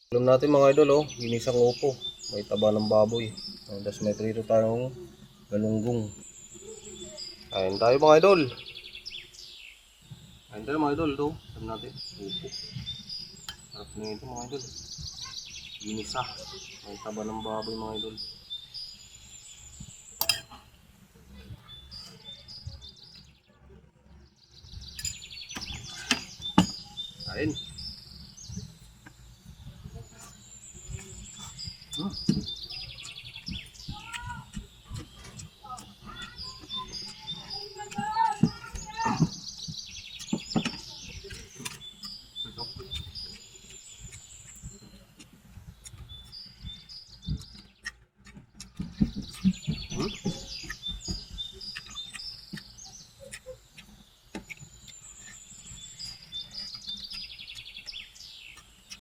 Alam natin mga idol, oh, ginisang upo. May taba ng baboy. Tapos may prito tayong galunggong. Kain tayo mga idol. Kain tayo mga idol, to. Alam natin, upo. Sarap na ito mga idol. Ginisa. May taba ng baboy mga idol. Kain.